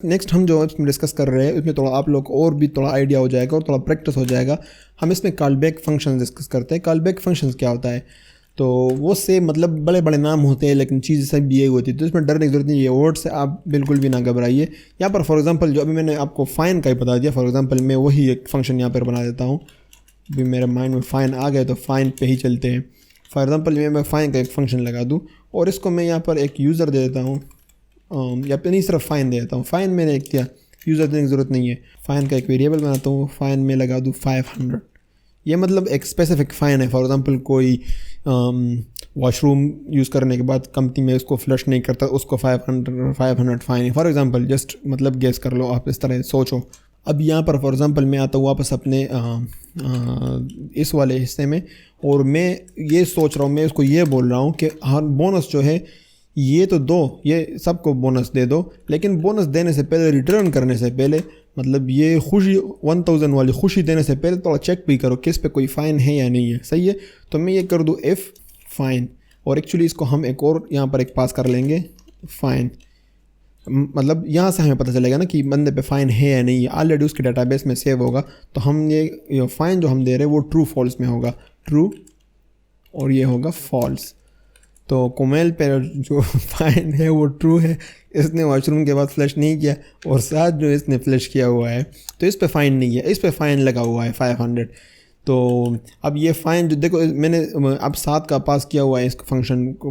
Next हम जो इसमें डिस्कस कर रहे हैं उसमें थोड़ा आप लोग को और भी थोड़ा आइडिया हो जाएगा और थोड़ा प्रैक्टिस हो जाएगा। हम इसमें कॉलबैक फंक्शन डिस्कस करते हैं। कॉलबैक फंक्शंस क्या होता है, तो वो से मतलब बड़े बड़े नाम होते हैं लेकिन चीज़ सब ये होती है, तो इसमें डरने की जरूरत नहीं है। वर्ड से आप बिल्कुल भी ना घबराइए। यहाँ पर फॉर एग्जांपल जो अभी मैंने आपको फाइन का ही बता दिया, फॉर एग्जांपल मैं वही एक फंक्शन यहाँ पर बना देता हूँ। अभी मेरे माइंड में फ़ाइन आ गया तो फ़ाइन पे ही चलते हैं। फॉर एग्जांपल मैं फ़ाइन का एक फ़ंक्शन लगा दूँ और इसको मैं यहाँ पर एक यूज़र दे देता हूँ, या फिर नहीं सिर्फ फ़ाइन दे देता हूँ। फ़ाइन मैंने एक दिया, यूज़र देने की ज़रूरत नहीं है। फ़ाइन का एक वेरिएबल बनाता हूँ, फ़ाइन में लगा दूँ 500। ये मतलब एक स्पेसिफिक फ़ाइन है। फॉर एग्जांपल कोई वॉशरूम यूज़ करने के बाद कंपनी में उसको फ्लश नहीं करता, उसको 500 फ़ाइन है। फॉर एग्जांपल जस्ट मतलब गेस कर लो, आप इस तरह सोचो। अब यहाँ पर फॉर एग्जांपल मैं आता हूँ वापस अपने इस वाले हिस्से में और मैं ये सोच रहा हूँ, मैं उसको ये बोल रहा हूँ कि हर बोनस जो है ये तो दो, ये सबको बोनस दे दो, लेकिन बोनस देने से पहले, रिटर्न करने से पहले, मतलब ये खुशी 1000 वाली खुशी देने से पहले थोड़ा चेक भी करो कि इस पे कोई फ़ाइन है या नहीं है। सही है, तो मैं ये कर दूँ इफ़ फ़ाइन, और एक्चुअली इसको हम एक और यहाँ पर एक पास कर लेंगे फ़ाइन। मतलब यहाँ से हमें पता चलेगा ना कि बंदे पे फ़ाइन है या नहीं है। ऑलरेडी उसके डाटाबेस में सेव होगा, तो हम ये फ़ाइन जो हम दे रहे हैं वो ट्रू फॉल्स में होगा, ट्रू, और ये होगा फॉल्स। तो कोमेल पे जो फ़ाइन है वो ट्रू है, इसने वॉशरूम के बाद फ्लश नहीं किया, और साथ जो इसने फ्लश किया हुआ है तो इस पे फ़ाइन नहीं है, इस पे फ़ाइन लगा हुआ है 500। तो अब ये फ़ाइन जो देखो मैंने अब 7 का पास किया हुआ है इस फंक्शन को,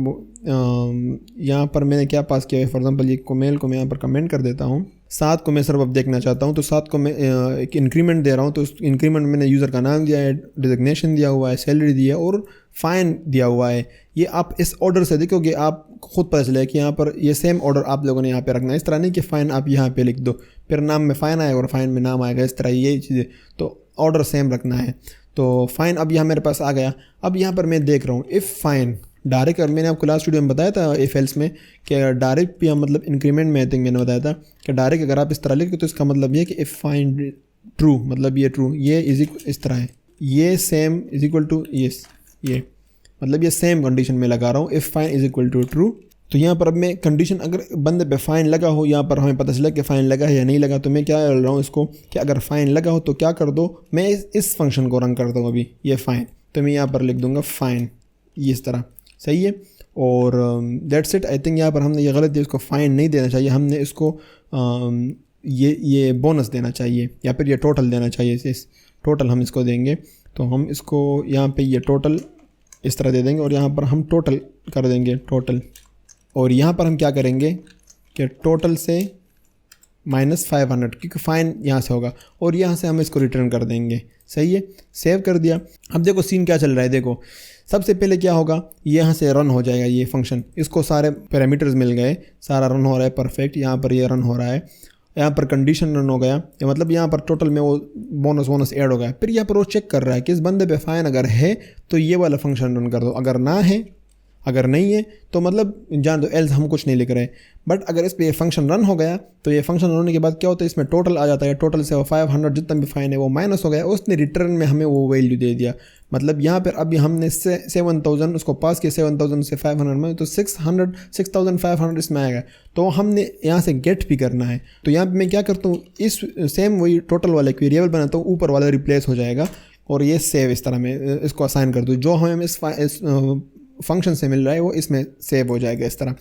यहाँ पर मैंने क्या पास किया है, फॉर एग्जांपल ये कोमेल को मैं यहाँ पर कमेंट कर देता हूँ। 7 को मैं सिर्फ अब देखना चाहता हूँ, तो 7 को मैं एक इंक्रीमेंट दे रहा हूँ, तो उस इंक्रीमेंट मैंने यूज़र का नाम दिया है, डिजिग्नेशन दिया हुआ है, सैलरी दिया है और फ़ाइन दिया हुआ है। ये आप इस ऑर्डर से देखोगे, आप खुद पता चलेगा कि यहाँ पर ये सेम ऑर्डर आप लोगों ने यहाँ पे रखना है। इस तरह नहीं कि फ़ाइन आप यहाँ पे लिख दो फिर नाम में फ़ाइन आएगा और फ़ाइन में नाम आएगा, इस तरह ये चीज़ें, तो ऑर्डर सेम रखना है। तो फ़ाइन अब यहाँ मेरे पास आ गया। अब यहाँ पर मैं देख रहा हूँ इफ़ फ़ाइन डायरेक्ट, और मैंने आपको लास्ट वीडियो में बताया था इफ़ एल्स में कि डायरेक्ट भी हम मतलब इंक्रीमेंट में आई थिंक मैंने बताया था कि डायरेक्ट अगर आप इस तरह लिखो तो इसका मतलब ये कि इफ़ फाइन ट्रू, मतलब ये ट्रू, ये इस तरह है, ये सेम इज इक्वल टू ये मतलब ये सेम कंडीशन में लगा रहा हूँ, if fine is equal to true. तो यहाँ पर अब मैं कंडीशन, अगर बंदे पे फ़ाइन लगा हो, यहाँ पर हमें पता चला कि फ़ाइन लगा है या नहीं लगा, तो मैं क्या कर रहा हूँ इसको कि अगर फ़ाइन लगा हो तो क्या कर दो, मैं इस फंक्शन को रन करता हूँ अभी, ये फ़ाइन, तो मैं यहाँ पर लिख दूँगा फ़ाइन, ये इस तरह। सही है, और दैट्स इट। आई थिंक यहाँ पर हमने ये गलत दिया, इसको फ़ाइन नहीं देना चाहिए, हमने इसको ये बोनस देना चाहिए या फिर ये टोटल देना चाहिए। इस टोटल हम इसको देंगे, तो हम इसको यहाँ पे ये टोटल इस तरह दे देंगे और यहाँ पर हम टोटल कर देंगे टोटल, और यहाँ पर हम क्या करेंगे कि टोटल से -500, क्योंकि फ़ाइन यहाँ से होगा, और यहाँ से हम इसको रिटर्न कर देंगे। सही है, सेव कर दिया। अब देखो सीन क्या चल रहा है, देखो सबसे पहले क्या होगा, यहाँ से रन हो जाएगा ये फंक्शन, इसको सारे पैरामीटर्स मिल गए, सारा रन हो रहा है परफेक्ट। यहाँ पर ये रन हो रहा है, यहाँ पर कंडीशन रन हो गया, मतलब यहाँ पर टोटल में वो बोनस ऐड हो गया। फिर यहाँ पर वो चेक कर रहा है कि इस बंदे पे फ़ाइन अगर है तो ये वाला फंक्शन रन कर दो, अगर ना है, अगर नहीं है तो मतलब जान दो, एल्स हम कुछ नहीं लिख रहे। बट अगर इस पर ये फंक्शन रन हो गया तो ये फंक्शन रन होने के बाद क्या होता है, इसमें टोटल आ जाता है, टोटल से वो 500 जितना भी फ़ाइन है वो माइनस हो गया, उसने रिटर्न में हमें वो वैल्यू दे दिया। मतलब यहाँ पर अभी हमने 7000 उसको पास किया, 7000 से 500 में, तो 6500 इसमें आएगा, तो हमने यहाँ से गेट भी करना है। तो यहाँ पर मैं क्या करता हूँ, इस सेम वही टोटल वाला एक वेरिएबल बनाता हूँ, ऊपर वाला रिप्लेस हो जाएगा, और ये सेव इस तरह में इसको असाइन कर दूँ, जो हमें इस फंक्शन से मिल रहा है वो इसमें सेव हो जाएगा इस तरह।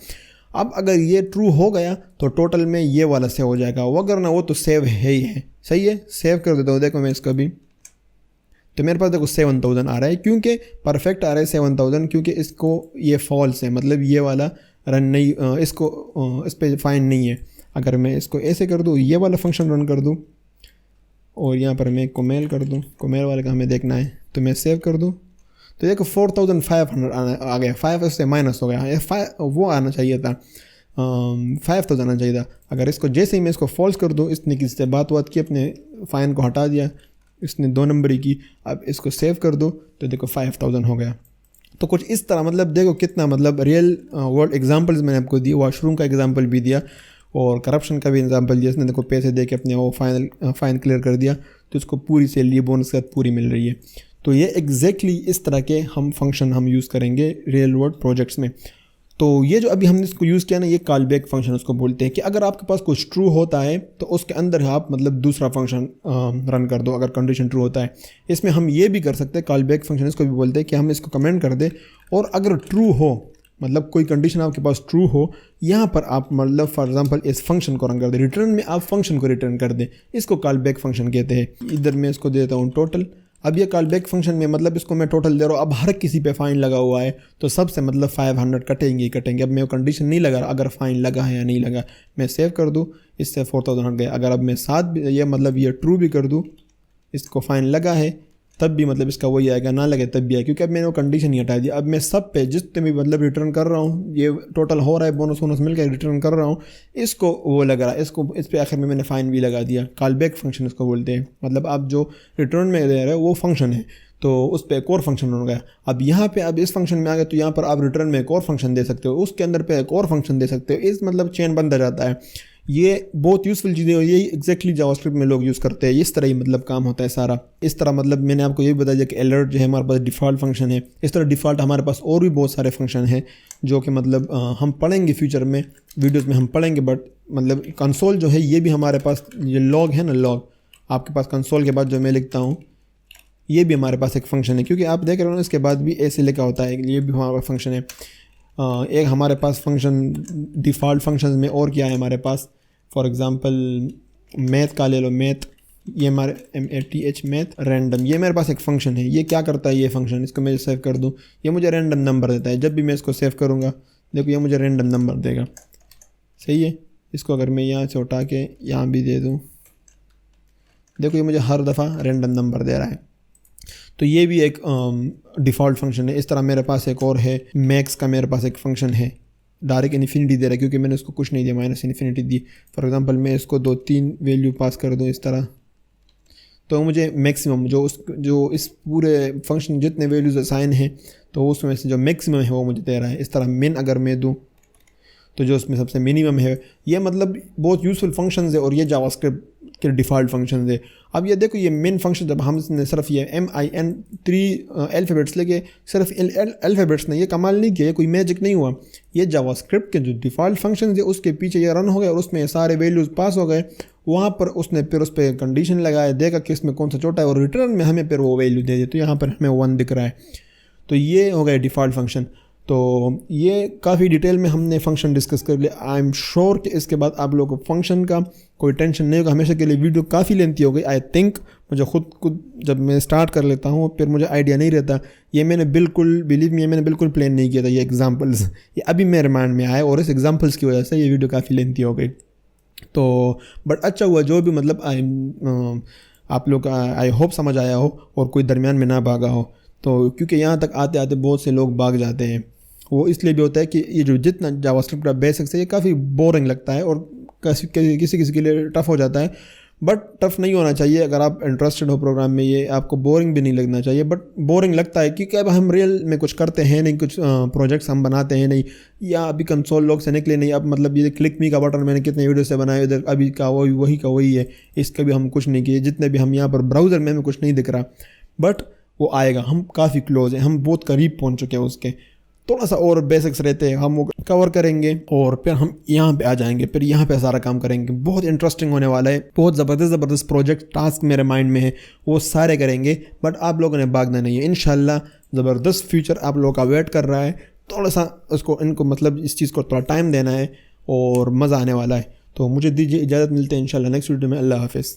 अब अगर ये ट्रू हो गया तो टोटल में ये वाला सेव हो जाएगा, वो अगर ना वो तो सेव है ही है। सही है, सेव कर देता हूँ। देखो मैं इसका भी, तो मेरे पास देखो 7000 आ रहा है, क्योंकि परफेक्ट आ रहा है 7000, क्योंकि इसको ये फॉल्स है, मतलब ये वाला रन नहीं, इसको इस पर फ़ाइन नहीं है। अगर मैं इसको ऐसे कर दूँ, ये वाला फंक्शन रन कर दूँ, और यहाँ पर मैं कोमेल कर दूँ, कोमेल वाले का हमें देखना है, तो मैं सेव कर दूँ, तो देखो 4500 आ गया, 5 उससे माइनस हो गया, ये 5 वो आना चाहिए था, 5000 आना चाहिए था। अगर इसको जैसे ही मैं इसको फॉल्स कर दूँ, इसने किसी से बात की, अपने फ़ाइन को हटा दिया, इसने 2 नंबरी की, अब इसको सेव कर दो तो देखो 5000 हो गया। तो कुछ इस तरह, मतलब देखो कितना, मतलब रियल वर्ल्ड एग्जांपल्स मैंने आपको दिए, वॉशरूम का एग्जांपल भी दिया और करप्शन का भी एग्जांपल दिया। इसने देखो पैसे दे के अपने वो फ़ाइन क्लियर कर दिया, तो इसको पूरी सैलरी बोनस के साथ पूरी मिल रही है। तो ये एग्जैक्टली इस तरह के हम फंक्शन हम यूज़ करेंगे रियल वर्ल्ड प्रोजेक्ट्स में। तो ये जो अभी हमने इसको यूज़ किया ना, ये कॉल बैक फंक्शन उसको बोलते हैं कि अगर आपके पास कुछ ट्रू होता है तो उसके अंदर आप मतलब दूसरा फंक्शन रन कर दो अगर कंडीशन ट्रू होता है। इसमें हम ये भी कर सकते हैं, कॉल बैक फंक्शन इसको भी बोलते हैं कि हम इसको कमेंट कर दें और अगर ट्रू हो, मतलब कोई कंडीशन आपके पास ट्रू हो, यहाँ पर आप मतलब फॉर एग्जांपल इस फंक्शन को रन कर दें, रिटर्न में आप फंक्शन को रिटर्न कर दें, इसको कॉल बैक फंक्शन कहते हैं। इधर मैं इसको देता हूँ टोटल। अब ये कॉल बैक फंक्शन में मतलब इसको मैं टोटल दे रहा हूँ, अब हर किसी पे फ़ाइन लगा हुआ है तो सबसे मतलब 500 कटेंगे ही कटेंगे। अब मैं वो कंडीशन नहीं लगा रहा अगर फ़ाइन लगा है या नहीं लगा, मैं सेव कर दूँ, इससे 4000 हट गए। अगर अब मैं साथ भी ये मतलब ये ट्रू भी कर दूँ, इसको फ़ाइन लगा है तब भी मतलब इसका वही आएगा, ना लगे तब भी आएगा, क्योंकि अब मैंने वो कंडीशन ही हटा दिया। अब मैं सब पे जितने भी मतलब रिटर्न कर रहा हूँ, ये टोटल हो रहा है बोनस वोनस मिलकर रिटर्न कर रहा हूँ, इसको वो लग रहा है, इसको इस पे आखिर में मैंने फ़ाइन भी लगा दिया। कॉल बैक फंक्शन इसको बोलते हैं। मतलब आप जो रिटर्न में दे रहे हो वो फंक्शन है तो उस पर एक और फंक्शन हो गया। अब यहाँ पे अब इस फंक्शन में आ गए तो यहाँ पर आप रिटर्न में एक और फंक्शन दे सकते हो, उसके अंदर पे एक और फंक्शन दे सकते हो, इस मतलब चेन बनता जाता है। ये बहुत यूज़फुल चीज़ें और यही एग्जैक्टली जावास्क्रिप्ट में लोग यूज़ करते हैं। इस तरह ही मतलब काम होता है सारा। इस तरह मतलब मैंने आपको ये भी बताया कि अलर्ट जो है हमारे पास डिफ़ॉल्ट फंक्शन है। इस तरह डिफ़ॉल्ट हमारे पास और भी बहुत सारे फंक्शन हैं जो कि मतलब हम पढ़ेंगे फ्यूचर में, वीडियोज़ में हम पढ़ेंगे। बट मतलब कंसोल जो है ये भी हमारे पास, ये लॉग है ना, लॉग आपके पास कंसोल के बाद जो मैं लिखता हूँ ये भी हमारे पास एक फ़ंक्शन है, क्योंकि आप देख रहे हो ना इसके बाद भी ऐसे लिखा होता है, ये भी हमारा फंक्शन है। एक हमारे पास फंक्शन डिफ़ॉल्ट फंक्शन में और क्या है हमारे पास, फॉर एग्ज़ाम्पल मैथ का ले लो, मैथ, ये हमारे MATH मैथ रैंडम, ये मेरे पास एक फ़ंक्शन है। ये क्या करता है ये फंक्शन, इसको मैं सेव कर दूँ, ये मुझे रैंडम नंबर देता है। जब भी मैं इसको सेव करूँगा देखो ये मुझे रैंडम नंबर देगा, सही है। इसको अगर मैं यहाँ से उठा के यहाँ भी दे दूँ, देखो ये मुझे हर दफ़ा रैंडम नंबर दे रहा है। तो ये भी एक डिफ़ॉल्ट फंक्शन है। इस तरह मेरे पास एक और है, मैक्स का मेरे पास एक फ़ंक्शन है, डायरेक्ट इन्फिनिटी दे रहा है क्योंकि मैंने उसको कुछ नहीं दिया, minus infinity the. For example मैं इसको 2-3 वैल्यू पास कर दूँ इस तरह, तो मुझे मैक्सिमम जो इस पूरे फंक्शन जितने वैल्यूज़ असाइन हैं तो उसमें से जो मैक्सिमम है वो मुझे दे रहा है। इस तरह मिन अगर मैं दूँ तो जो उसमें सबसे मिनिमम है, ये मतलब बहुत यूज़फुल फंक्शंस है और ये जावास्क्रिप्ट के डिफ़ॉल्ट फंक्शंस है। अब ये देखो ये मेन फंक्शन जब हमने सिर्फ ये MIN 3 अल्फ़ाबेट्स लेके सिर्फ अल्फ़ाबेट्स ने ये कमाल नहीं किया, ये कोई मैजिक नहीं हुआ। ये जावास्क्रिप्ट के जो डिफ़ॉल्ट फंक्शंस है उसके पीछे ये रन हो गए और उसमें सारे वैल्यूज़ पास हो गए। वहाँ पर उसने फिर उस पर कंडीशन लगाया, देखा कि इसमें कौन सा छोटा है और रिटर्न में हमें फिर वो वैल्यू दे दी। तो यहाँ पर हमें 1 दिख रहा है। तो ये हो गया डिफ़ॉल्ट फंक्शन। तो ये काफ़ी डिटेल में हमने फंक्शन डिस्कस कर लिया। आई एम श्योर कि इसके बाद आप लोगों को फंक्शन का कोई टेंशन नहीं होगा। हमेशा के लिए वीडियो काफ़ी लेंथी हो गई, आई थिंक। मुझे खुद जब मैं स्टार्ट कर लेता हूँ फिर मुझे आइडिया नहीं रहता। ये मैंने बिल्कुल बिलीव मी, मैंने बिल्कुल प्लान नहीं किया था। ये एग्जांपल्स ये अभी मेरे माइंड में आए और इस एग्जांपल्स की वजह से ये वीडियो काफ़ी लेंथी हो गई। तो बट अच्छा हुआ जो भी मतलब आप लोग का आई होप समझ आया हो और कोई दरमियान में ना भागा हो। तो क्योंकि यहाँ तक आते आते बहुत से लोग भाग जाते हैं, वो इसलिए भी होता है कि ये जो जितना जावास्क्रिप्ट का बेसिक्स है ये काफ़ी बोरिंग लगता है और किसी के लिए टफ़ हो जाता है। बट टफ़ नहीं होना चाहिए अगर आप इंटरेस्टेड हो प्रोग्राम में। ये आपको बोरिंग भी नहीं लगना चाहिए, बट बोरिंग लगता है क्योंकि अब हम रियल में कुछ करते हैं नहीं, कुछ प्रोजेक्ट्स हम बनाते हैं नहीं, या अभी कंसोल लॉग से निकले नहीं। अब मतलब ये क्लिक मी का बटन मैंने कितने वीडियो से बनाए, इधर अभी का वही का वही है, इसका भी हम कुछ नहीं किए। जितने भी हम यहाँ पर ब्राउज़र में हमें कुछ नहीं दिख रहा, बट वो आएगा। हम काफ़ी क्लोज हैं, हम बहुत करीब पहुँच चुके हैं उसके। थोड़ा सा और बेसिक्स रहते हैं, हम वो कवर करेंगे और फिर हम यहाँ पे आ जाएंगे, फिर यहाँ पे सारा काम करेंगे। बहुत इंटरेस्टिंग होने वाला है, बहुत ज़बरदस्त प्रोजेक्ट टास्क मेरे माइंड में है, वो सारे करेंगे। बट आप लोगों ने भागना नहीं है, इंशाल्लाह ज़बरदस्त फ्यूचर आप लोगों का वेट कर रहा है। थोड़ा सा इनको मतलब इस चीज़ को थोड़ा टाइम देना है और मज़ा आने वाला है। तो मुझे दीजिए इजाज़त, मिलते हैं इंशाल्लाह नेक्स्ट वीडियो में। अल्लाह हाफ़िज़।